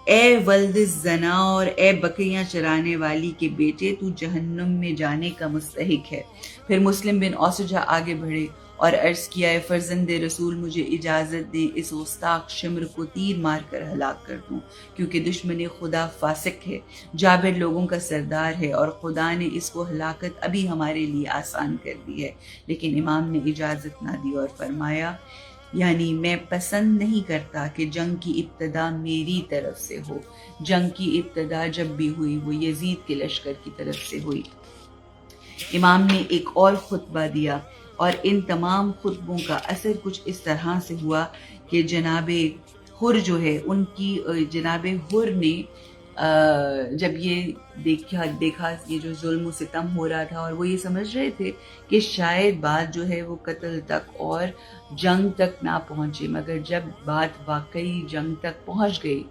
[SPEAKER 1] اے ولد الزنا اور اے بکریاں چرانے والی کے بیٹے، تو جہنم میں جانے کا مستحق ہے۔ پھر مسلم بن اوسجہ آگے بڑھے اور عرض کیا، اے فرزند رسول، مجھے اجازت دیں اس گستاخ شمر کو تیر مار کر ہلاک کر دوں، کیونکہ دشمن خدا فاسق ہے، جابر لوگوں کا سردار ہے، اور خدا نے اس کو ہلاکت ابھی ہمارے لیے آسان کر دی ہے۔ لیکن امام نے اجازت نہ دی اور فرمایا، یعنی میں پسند نہیں کرتا کہ جنگ کی ابتدا میری طرف سے ہو۔ جنگ کی ابتدا جب بھی ہوئی وہ یزید کے لشکر کی طرف سے ہوئی۔ امام نے ایک اور خطبہ دیا اور ان تمام خطبوں کا اثر کچھ اس طرح سے ہوا کہ جناب حر جو ہے ان کی جناب حر نے جب یہ دیکھا یہ جو ظلم و ستم ہو رہا تھا، اور وہ یہ سمجھ رہے تھے کہ شاید بات جو ہے وہ قتل تک اور جنگ تک نہ پہنچے، مگر جب بات واقعی جنگ تک پہنچ گئی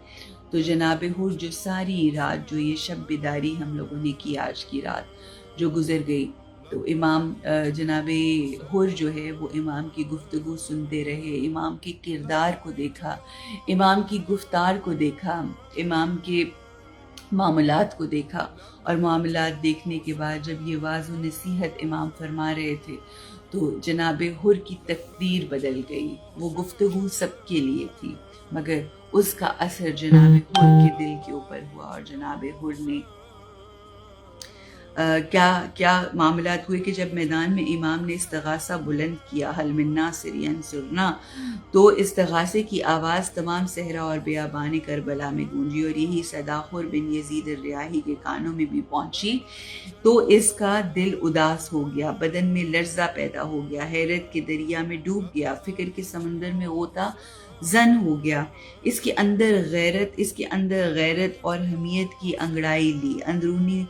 [SPEAKER 1] تو جناب حر جو ساری رات، جو یہ شب بیداری ہم لوگوں نے کی آج کی رات جو گزر گئی، تو امام جناب حر جو ہے وہ امام کی گفتگو سنتے رہے، امام کے کردار کو دیکھا، امام کی گفتار کو دیکھا، امام کے معاملات کو دیکھا، اور معاملات دیکھنے کے بعد جب یہ واعظ و نصیحت امام فرما رہے تھے تو جناب حر کی تقدیر بدل گئی۔ وہ گفتگو سب کے لیے تھی، مگر اس کا اثر جناب حر کے دل کے اوپر ہوا، اور جناب حر نے کیا معاملات ہوئے کہ جب میدان میں امام نے استغاثہ بلند کیا، حل من ناصر ینصرنا، تو استغاثے کی آواز تمام صحرا اور بیابان کربلا میں گونجی، اور یہی صدا حر بن یزید الریاحی کے کانوں میں بھی پہنچی تو اس کا دل اداس ہو گیا، بدن میں لرزہ پیدا ہو گیا، حیرت کے دریا میں ڈوب گیا، فکر کے سمندر میں غوطہ زن ہو گیا۔ اس کے اندر غیرت اور حمیت کی انگڑائی لی، اندرونی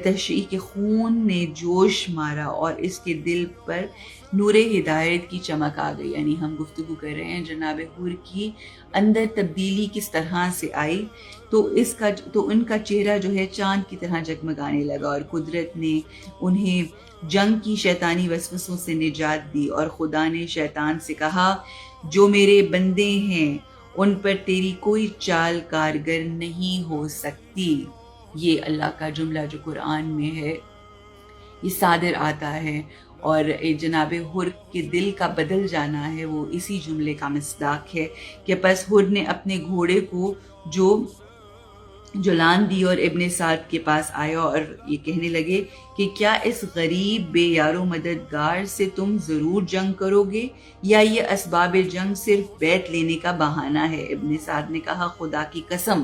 [SPEAKER 1] تشریح کے خون نے جوش مارا، اور اس کے دل پر نور ہدایت کی چمک آ گئی۔ یعنی ہم گفتگو کر رہے ہیں جناب حر کی اندر تبدیلی کس طرح سے آئی، تو ان کا چہرہ جو ہے چاند کی طرح جگمگانے لگا، اور قدرت نے انہیں جنگ کی شیطانی وسوسوں سے نجات دی، اور خدا نے شیطان سے کہا، جو میرے بندے ہیں ان پر تیری کوئی چال کارگر نہیں ہو سکتی۔ یہ اللہ کا جملہ جو قرآن میں ہے یہ صادر آتا ہے، اور جناب حر کے دل کا بدل جانا ہے وہ اسی جملے کا مصداق ہے کہ پس حر نے اپنے گھوڑے کو جو جلان دی اور ابن سعد کے پاس آیا اور یہ کہنے لگے کہ کیا اس غریب بے یار و مددگار سے تم ضرور جنگ کرو گے، یا یہ اسباب جنگ صرف بیعت لینے کا بہانہ ہے؟ ابن سعد نے کہا، خدا کی قسم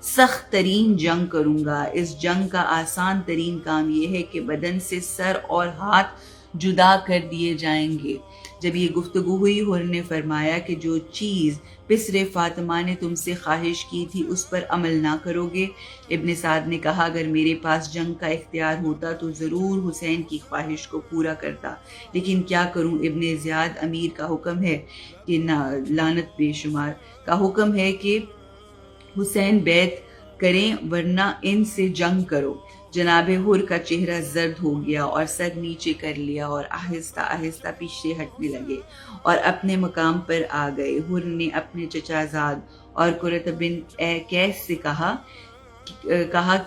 [SPEAKER 1] سخت ترین جنگ کروں گا۔ اس جنگ کا آسان ترین کام یہ ہے کہ بدن سے سر اور ہاتھ جدا کر دیے جائیں گے۔ جب یہ گفتگو ہوئی، حر نے فرمایا کہ جو چیز پسر فاطمہ نے تم سے خواہش کی تھی اس پر عمل نہ کرو گے؟ ابن سعد نے کہا، اگر میرے پاس جنگ کا اختیار ہوتا تو ضرور حسین کی خواہش کو پورا کرتا، لیکن کیا کروں، ابن زیاد امیر کا حکم ہے کہ لعنت بے شمار کا حکم ہے کہ حسین بیعت کریں ورنہ ان سے جنگ کرو۔ جناب حر کا چہرہ زرد ہو گیا اور سر نیچے کر لیا اور آہستہ آہستہ پیچھے ہٹنے لگے اور اپنے مقام پر آ گئے۔ حر نے اپنے چچا زاد اور قرۃ بن قیس سے کہا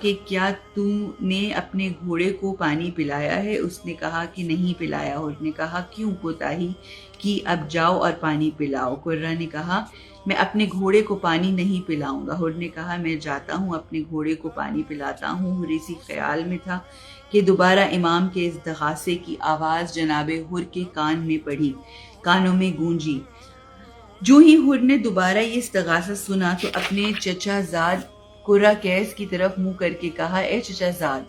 [SPEAKER 1] کہ کیا تم نے اپنے گھوڑے کو پانی پلایا ہے؟ اس نے کہا کہ نہیں پلایا۔ حر نے کہا، کیوں کوتاہی کی، اب جاؤ اور پانی پلاؤ۔ قرہ نے کہا، میں اپنے گھوڑے کو پانی نہیں پلاؤں گا۔ حر نے کہا، میں جاتا ہوں اپنے گھوڑے کو پانی پلاتا ہوں۔ حر اسی خیال میں تھا کہ دوبارہ امام کے استغاثے کی آواز جناب حر کے کانوں میں گونجی۔ جو ہی حر نے دوبارہ یہ استغاثہ سنا تو اپنے چچا زاد قرہ قیس کی طرف منہ کر کے کہا، اے چچا زاد،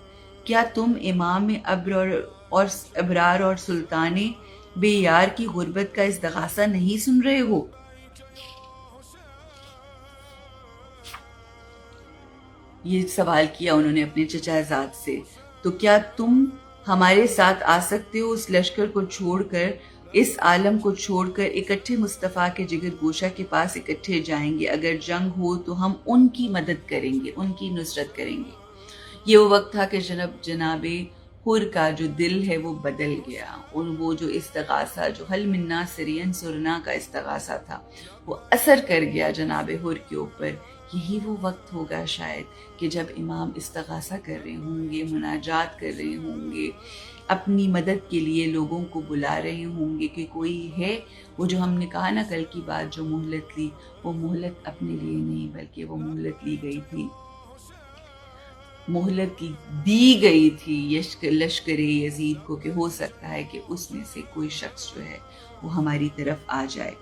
[SPEAKER 1] کیا تم امام ابرار اور سلطان بے یار کی غربت کا استغاثہ نہیں سن رہے ہو؟ یہ سوال کیا انہوں نے اپنے چچا زاد سے۔ تو کیا تم ہمارے ساتھ آ سکتے ہو؟ اس لشکر کو چھوڑ کر، اس عالم کو چھوڑ کر اکٹھے مصطفیٰ کے جگر گوشہ کے پاس اکٹھے جائیں گے۔ اگر جنگ ہو تو ہم ان کی مدد کریں گے، ان کی نصرت کریں گے۔ یہ وہ وقت تھا کہ جناب حر کا جو دل ہے وہ بدل گیا، اور وہ جو استغاثہ، جو حل من ناصر ینصرنا کا استغاثہ تھا، وہ اثر کر گیا جناب حر کے اوپر یہی وہ وقت ہوگا شاید کہ جب امام استغاثہ کر رہے ہوں گے، مناجات کر رہے ہوں گے، اپنی مدد کے لیے لوگوں کو بلا رہے ہوں گے کہ کوئی ہے۔ وہ جو ہم نے کہا نا کل کی بات، جو مہلت لی، وہ مہلت اپنے لیے نہیں بلکہ وہ مہلت لی گئی تھی، مہلت دی گئی تھی لشکر یزید کو کہ ہو سکتا ہے کہ اس میں سے کوئی شخص جو ہے وہ ہماری طرف آ جائے۔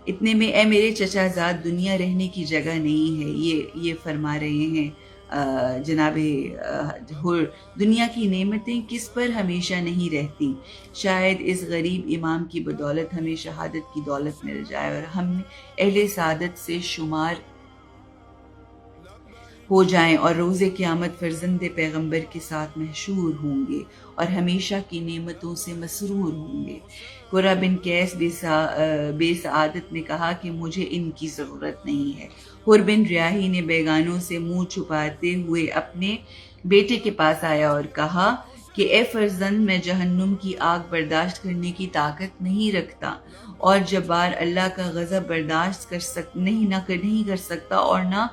[SPEAKER 1] اتنے میں اے میرے چچا زاد، دنیا رہنے کی جگہ نہیں ہے، یہ فرما رہے ہیں جناب حر، دنیا کی نعمتیں کس پر ہمیشہ نہیں رہتی، شاید اس غریب امام کی بدولت ہمیں شہادت کی دولت مل جائے اور ہم اہل سعادت سے شمار ہو جائیں اور روز قیامت فرزند پیغمبر کے ساتھ محشور ہوں گے اور ہمیشہ کی نعمتوں سے مسرور ہوں گے۔ قرہ بن قیس بے سعادت نے کہا کہ مجھے ان کی ضرورت نہیں ہے۔ حر بن ریاحی نے بیگانوں سے منہ چھپاتے ہوئے اپنے بیٹے کے پاس آیا اور کہا کہ اے فرزند، میں جہنم کی آگ برداشت کرنے کی طاقت نہیں رکھتا اور جبار اللہ کا غضب برداشت نہیں کر سکتا اور نہ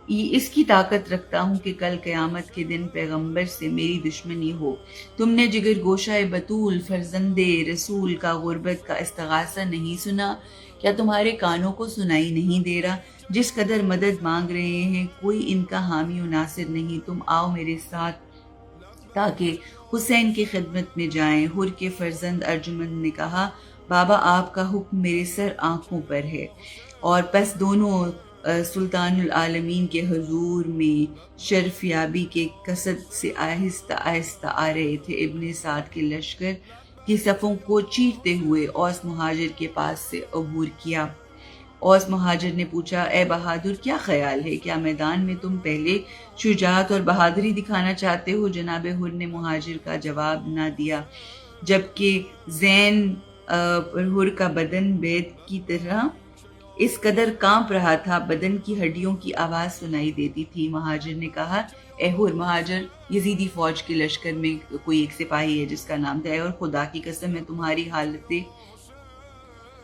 [SPEAKER 1] اس کی طاقت رکھتا ہوں کہ کل قیامت کے دن پیغمبر سے میری دشمنی ہو۔ تم نے جگر گوشہ بطول فرزند رسول کا غربت کا استغاثہ نہیں سنا؟ کیا تمہارے کانوں کو سنائی نہیں دے رہا؟ جس قدر مدد مانگ رہے ہیں، کوئی ان کا حامی و ناصر نہیں۔ تم آؤ میرے ساتھ تاکہ حسین کی خدمت میں جائیں۔ حر کے فرزند ارجمند نے کہا، بابا آپ کا حکم میرے سر آنکھوں پر ہے۔ اور پس دونوں سلطان العالمین کے حضور میں شرف یابی کے قصد سے آہستہ آہستہ آ رہے تھے۔ ابن سعد کے لشکر کی صفوں کو چیرتے ہوئے اوس مہاجر کے پاس سے عبور کیا۔ اوس مہاجر نے پوچھا، اے بہادر، کیا خیال ہے؟ کیا میدان میں تم پہلے شجاعت اور بہادری دکھانا چاہتے ہو؟ جناب حر نے مہاجر کا جواب نہ دیا، جبکہ زین حر کا بدن بید کی طرح اس قدر کانپ رہا تھا، بدن کی ہڈیوں کی آواز سنائی دیتی تھی۔ مہاجر نے کہا، اے حر، مہاجر یزیدی فوج کے لشکر میں کوئی ایک سپاہی ہے جس کا نام تھا، اور خدا کی قسم میں تمہاری حالت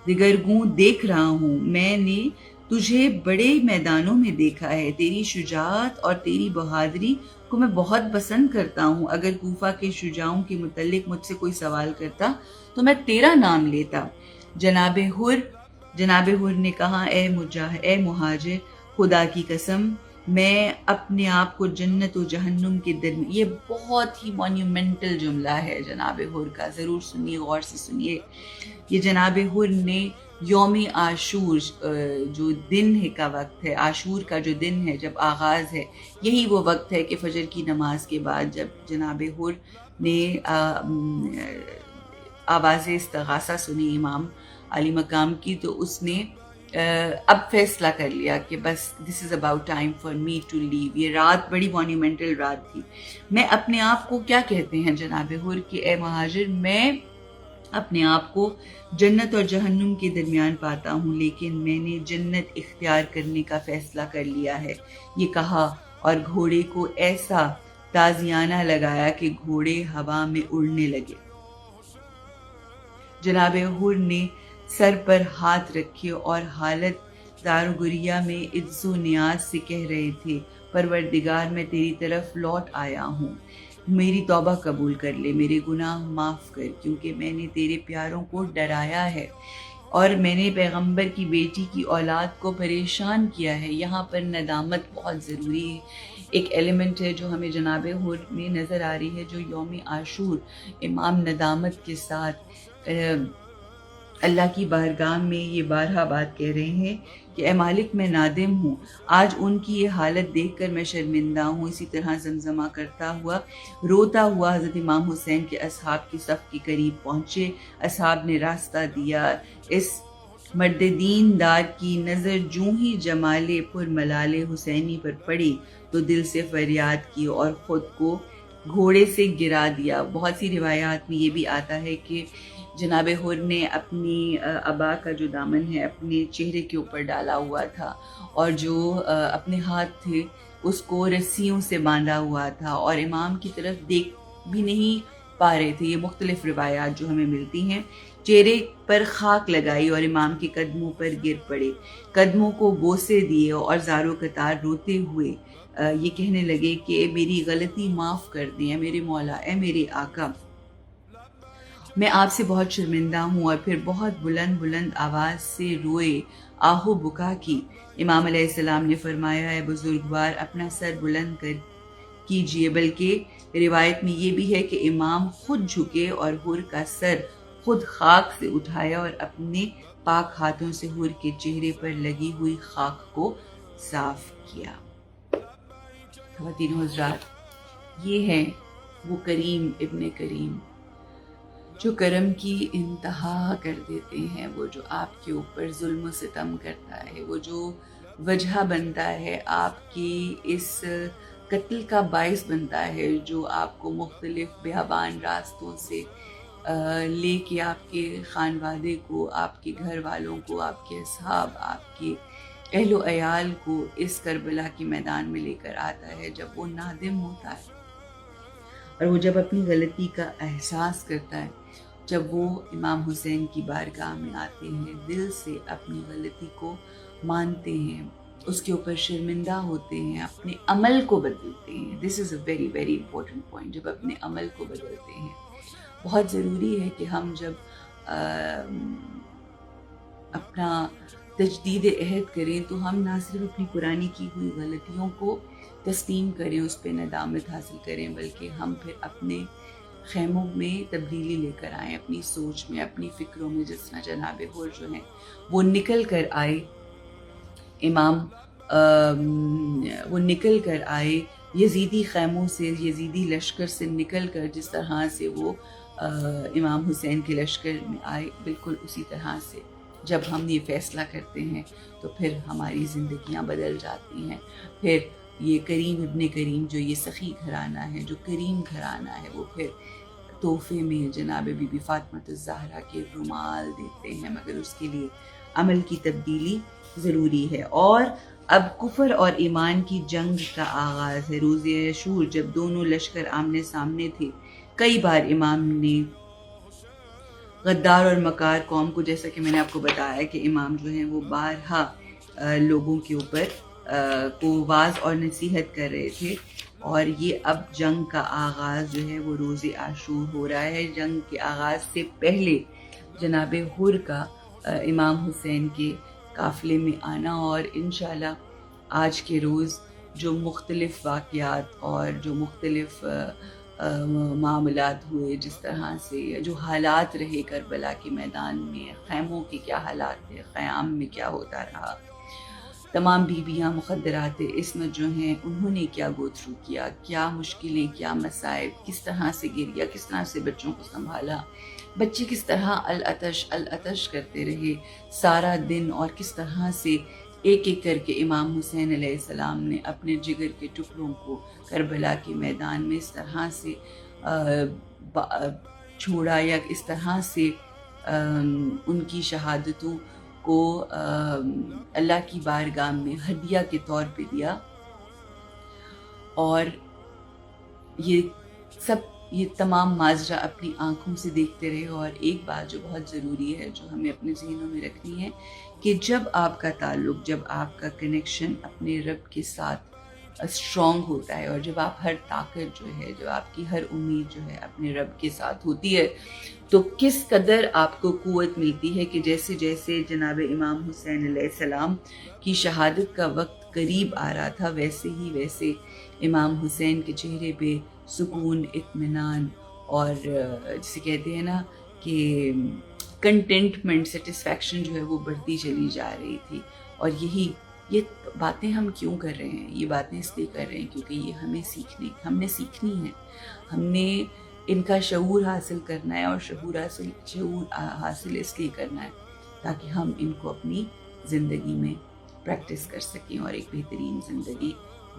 [SPEAKER 1] دگرگوں دیکھ رہا ہوں۔ میں نے تجھے بڑے میدانوں میں دیکھا ہے، تیری شجاعت اور تیری بہادری کو میں بہت پسند کرتا ہوں۔ اگر کوفہ کے شجاعوں کے متعلق مجھ سے کوئی سوال کرتا تو میں تیرا نام لیتا۔ جناب حر نے کہا، اے مہاجر، خدا کی قسم میں اپنے آپ کو جنت و جہنم کے درمیان، یہ بہت ہی مونیومنٹل جملہ ہے جناب حر کا، ضرور سنیے، غور سے سنیے۔ یہ جناب حر نے یوم عاشور جو دن ہے کا وقت ہے، عاشور کا جو دن ہے جب آغاز ہے، یہی وہ وقت ہے کہ فجر کی نماز کے بعد جب جناب حر نے آواز استغاثہ سنی امام علی مقام کی، تو اس نے اب فیصلہ کر لیا کہ بس this is about time for me to leave. یہ رات بڑی مونیومنٹل رات تھی۔ میں اپنے آپ کو کیا کہتے ہیں جناب حر کہ اے مہاجر، میں اپنے آپ کو جنت اور جہنم کے درمیان پاتا ہوں، لیکن میں نے جنت اختیار کرنے کا فیصلہ کر لیا ہے، یہ کہا اور گھوڑے کو ایسا تازیانہ لگایا کہ گھوڑے ہوا میں اڑنے لگے۔ جناب حر نے سر پر ہاتھ رکھے اور حالت دارگریہ میں عجز و نیاز سے کہہ رہے تھے، پروردگار، میں تیری طرف لوٹ آیا ہوں، میری توبہ قبول کر لے، میرے گناہ معاف کر، کیونکہ میں نے تیرے پیاروں کو ڈرایا ہے اور میں نے پیغمبر کی بیٹی کی اولاد کو پریشان کیا ہے۔ یہاں پر ندامت بہت ضروری ہے، ایک ایلیمنٹ ہے جو ہمیں جناب حر میں نظر آ رہی ہے، جو یوم عاشور امام ندامت کے ساتھ اللہ کی بارگاہ میں یہ بارہا بات کہہ رہے ہیں کہ اے مالک، میں نادم ہوں، آج ان کی یہ حالت دیکھ کر میں شرمندہ ہوں۔ اسی طرح زمزمہ کرتا ہوا، روتا ہوا حضرت امام حسین کے اصحاب کی صف کے قریب پہنچے۔ اصحاب نے راستہ دیا۔ اس مرد دین دار کی نظر جوں ہی جمال پر ملال حسینی پر پڑی تو دل سے فریاد کی اور خود کو گھوڑے سے گرا دیا۔ بہت سی روایات میں یہ بھی آتا ہے کہ جناب حر نے اپنی عبا کا جو دامن ہے اپنے چہرے کے اوپر ڈالا ہوا تھا، اور جو اپنے ہاتھ تھے اس کو رسیوں سے باندھا ہوا تھا، اور امام کی طرف دیکھ بھی نہیں پا رہے تھے۔ یہ مختلف روایات جو ہمیں ملتی ہیں۔ چہرے پر خاک لگائی اور امام کے قدموں پر گر پڑے، قدموں کو بوسے دیے اور زاروں قطار روتے ہوئے یہ کہنے لگے کہ میری غلطی معاف کر دیں اے میرے مولا، اے میرے آقا، میں آپ سے بہت شرمندہ ہوں۔ اور پھر بہت بلند بلند آواز سے روئے، آہو بکا کی۔ امام علیہ السلام نے فرمایا اے بزرگوار، اپنا سر بلند کیجئے، بلکہ روایت میں یہ بھی ہے کہ امام خود جھکے اور حر کا سر خود خاک سے اٹھایا اور اپنے پاک ہاتھوں سے حر کے چہرے پر لگی ہوئی خاک کو صاف کیا۔ خواتین و حضرات، یہ ہے وہ کریم ابن کریم جو کرم کی انتہا کر دیتے ہیں، وہ جو آپ کے اوپر ظلم و ستم کرتا ہے، وہ جو وجہ بنتا ہے آپ کی اس قتل کا باعث بنتا ہے، جو آپ کو مختلف بیابان راستوں سے لے کے آپ کے خانوادے کو، آپ کے گھر والوں کو، آپ کے اصحاب، آپ کے اہل و عیال کو اس کربلا کے میدان میں لے کر آتا ہے، جب وہ نادم ہوتا ہے اور وہ جب اپنی غلطی کا احساس کرتا ہے، جب وہ امام حسین کی بارگاہ میں آتے ہیں، دل سے اپنی غلطی کو مانتے ہیں، اس کے اوپر شرمندہ ہوتے ہیں، اپنے عمل کو بدلتے ہیں۔ This is a very very important point, جب اپنے عمل کو بدلتے ہیں۔ بہت ضروری ہے کہ ہم جب اپنا تجدید عہد کریں تو ہم نہ صرف اپنی پرانی کی ہوئی غلطیوں کو تسلیم کریں، اس پہ ندامت حاصل کریں، بلکہ ہم پھر اپنے خیموں میں تبدیلی لے کر آئیں، اپنی سوچ میں، اپنی فکروں میں، جس طرح جناب حر جو ہیں وہ نکل کر آئے، وہ نکل کر آئے یزیدی خیموں سے، یزیدی لشکر سے نکل کر، جس طرح سے وہ امام حسین کے لشکر میں آئے، بالکل اسی طرح سے جب ہم یہ فیصلہ کرتے ہیں تو پھر ہماری زندگیاں بدل جاتی ہیں۔ پھر یہ کریم ابن کریم جو یہ سخی گھرانہ ہے، جو کریم گھرانہ ہے، وہ پھر تحفے میں جناب بی بی فاطمہ الزہرا کے رومال دیتے ہیں، مگر اس کے لیے عمل کی تبدیلی ضروری ہے۔ اور اب کفر اور ایمان کی جنگ کا آغاز ہے۔ روز عاشور جب دونوں لشکر آمنے سامنے تھے، کئی بار امام نے غدار اور مکار قوم کو، جیسا کہ میں نے آپ کو بتایا کہ امام جو ہیں وہ بارہا لوگوں کے اوپر کو واعظ اور نصیحت کر رہے تھے، اور یہ اب جنگ کا آغاز جو ہے وہ روز عاشور ہو رہا ہے۔ جنگ کے آغاز سے پہلے جناب حر کا امام حسین کے قافلے میں آنا، اور انشاءاللہ آج کے روز جو مختلف واقعات اور جو مختلف معاملات ہوئے، جس طرح سے جو حالات رہے کربلا کے میدان میں، خیموں کے کیا حالات تھے، خیام میں کیا ہوتا رہا، تمام بیویاں مخدرات عصمت جو ہیں انہوں نے کیا گو تھرو کیا، کیا مشکلیں، کیا مصائب، کس طرح سے گریا، کس طرح سے بچوں کو سنبھالا، بچے کس طرح العطش کرتے رہے سارا دن، اور کس طرح سے ایک ایک کر کے امام حسین علیہ السلام نے اپنے جگر کے ٹکڑوں کو کربلا کے میدان میں اس طرح سے چھوڑا، یا اس طرح سے ان کی شہادتوں کو اللہ کی بارگاہ میں ہدیہ کے طور پہ دیا۔ اور یہ تمام ماجرا اپنی آنکھوں سے دیکھتے رہے۔ اور ایک بات جو بہت ضروری ہے، جو ہمیں اپنے ذہنوں میں رکھنی ہے، کہ جب آپ کا تعلق، جب آپ کا کنیکشن اپنے رب کے ساتھ اسٹرانگ ہوتا ہے، اور جب آپ ہر طاقت جو ہے، جو آپ کی ہر امید جو ہے اپنے رب کے ساتھ ہوتی ہے، تو کس قدر آپ کو قوت ملتی ہے کہ جیسے جیسے جناب امام حسین علیہ السلام کی شہادت کا وقت قریب آ رہا تھا، ویسے امام حسین کے چہرے پہ سکون، اطمینان، اور جسے کہتے ہیں نا کہ کنٹینٹمنٹ، سیٹسفیکشن جو ہے وہ بڑھتی چلی جا رہی تھی۔ اور یہ باتیں ہم کیوں کر رہے ہیں؟ یہ باتیں اس لیے کر رہے ہیں کیونکہ یہ ہم نے سیکھنی ہے، ہم نے ان کا شعور حاصل کرنا ہے، اور شعور حاصل اس لیے کرنا ہے تاکہ ہم ان کو اپنی زندگی میں پریکٹس کر سکیں اور ایک بہترین زندگی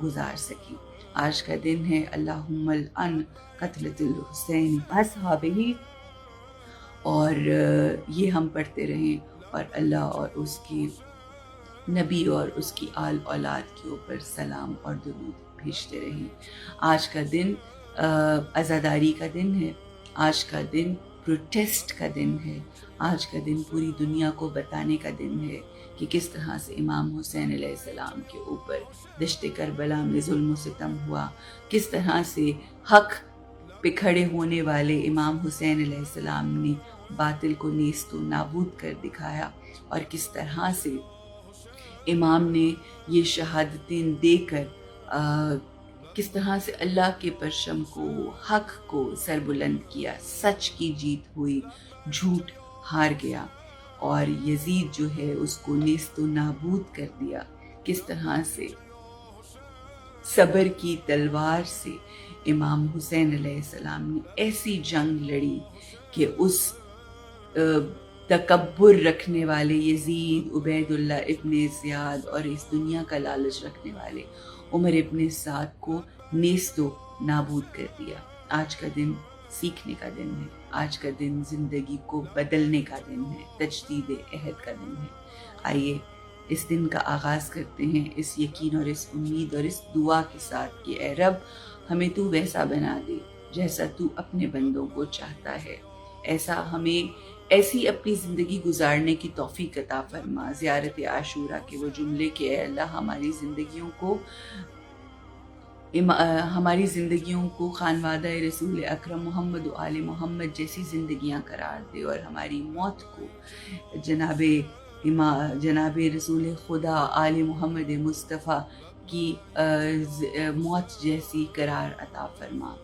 [SPEAKER 1] گزار سکیں۔ آج کا دن ہے اللہم العن قتلۃ الحسین اصحابہ، اور یہ ہم پڑھتے رہیں، اور اللہ اور اس کے نبی اور اس کی آل اولاد کے اوپر سلام اور درود بھیجتے رہیں۔ آج کا دن عزاداری کا دن ہے، آج کا دن پروٹیسٹ کا دن ہے، آج کا دن پوری دنیا کو بتانے کا دن ہے کہ کس طرح سے امام حسین علیہ السلام کے اوپر دشت کربلا میں ظلم و ستم ہوا، کس طرح سے حق پہ کھڑے ہونے والے امام حسین علیہ السلام نے باطل کو نیست و نابود کر دکھایا، اور کس طرح سے امام نے یہ شہادتیں دے کر کس طرح سے اللہ کے پرچم کو، حق کو سر بلند کیا، سچ کی جیت ہوئی، جھوٹ ہار گیا، اور یزید جو ہے اس کو نیست و نابود کر دیا۔ کس طرح سے صبر کی تلوار سے امام حسین علیہ السلام نے ایسی جنگ لڑی کہ اس تکبر رکھنے والے یزید، عبید اللہ ابن زیاد اور اس دنیا کا لالچ رکھنے والے عمر ابن سعد کو نیست و نابود کر دیا۔ آج کا دن سیکھنے کا دن ہے، آج کا دن زندگی کو بدلنے کا دن ہے، تجدید عہد کا دن ہے۔ آئیے اس دن کا آغاز کرتے ہیں اس یقین اور اس امید اور اس دعا کے ساتھ کہ اے رب ہمیں تو ویسا بنا دے جیسا تو اپنے بندوں کو چاہتا ہے، ایسی اپنی زندگی گزارنے کی توفیق عطا فرما۔ زیارت عاشورہ کے وہ جملے کہ اے اللہ ہماری زندگیوں کو خانوادہ رسول اکرم محمد و آل محمد جیسی زندگیاں قرار دے، اور ہماری موت کو جناب رسول خدا آل محمد مصطفیٰ کی موت جیسی قرار عطا فرما،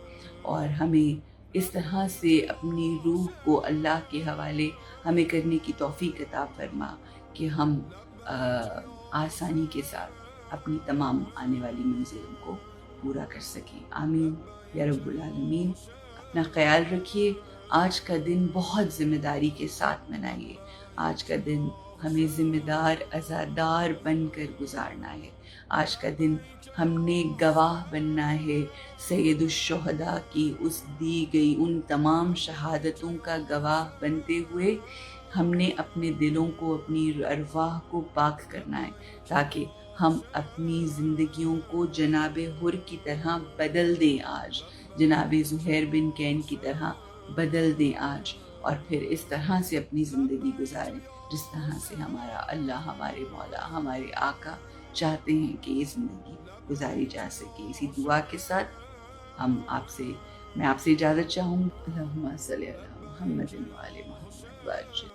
[SPEAKER 1] اور ہمیں اس طرح سے اپنی روح کو اللہ کے حوالے ہمیں کرنے کی توفیق عطا فرما کہ ہم آسانی کے ساتھ اپنی تمام آنے والی منزلوں کو پورا کر سکیں۔ آمین یا رب العالمین۔ اپنا خیال رکھیے، آج کا دن بہت ذمہ داری کے ساتھ منائیے۔ آج کا دن ہمیں ذمہ دار عزادار بن کر گزارنا ہے۔ آج کا دن ہم نے گواہ بننا ہے سید الشہداء کی اس دی گئی ان تمام شہادتوں کا گواہ بنتے ہوئے ہم نے اپنے دلوں کو، اپنی ارواح کو پاک کرنا ہے، تاکہ ہم اپنی زندگیوں کو جناب حر کی طرح بدل دیں آج، جناب زہیر بن کین کی طرح بدل دیں آج، اور پھر اس طرح سے اپنی زندگی گزاریں جس طرح سے ہمارا اللہ، ہمارے مولا، ہمارے آقا چاہتے ہیں کہ یہ زندگی گزاری جا سکے۔ اسی دعا کے ساتھ میں آپ سے اجازت چاہوں گی۔ اللہم صلی علی محمد و آل محمد وعجل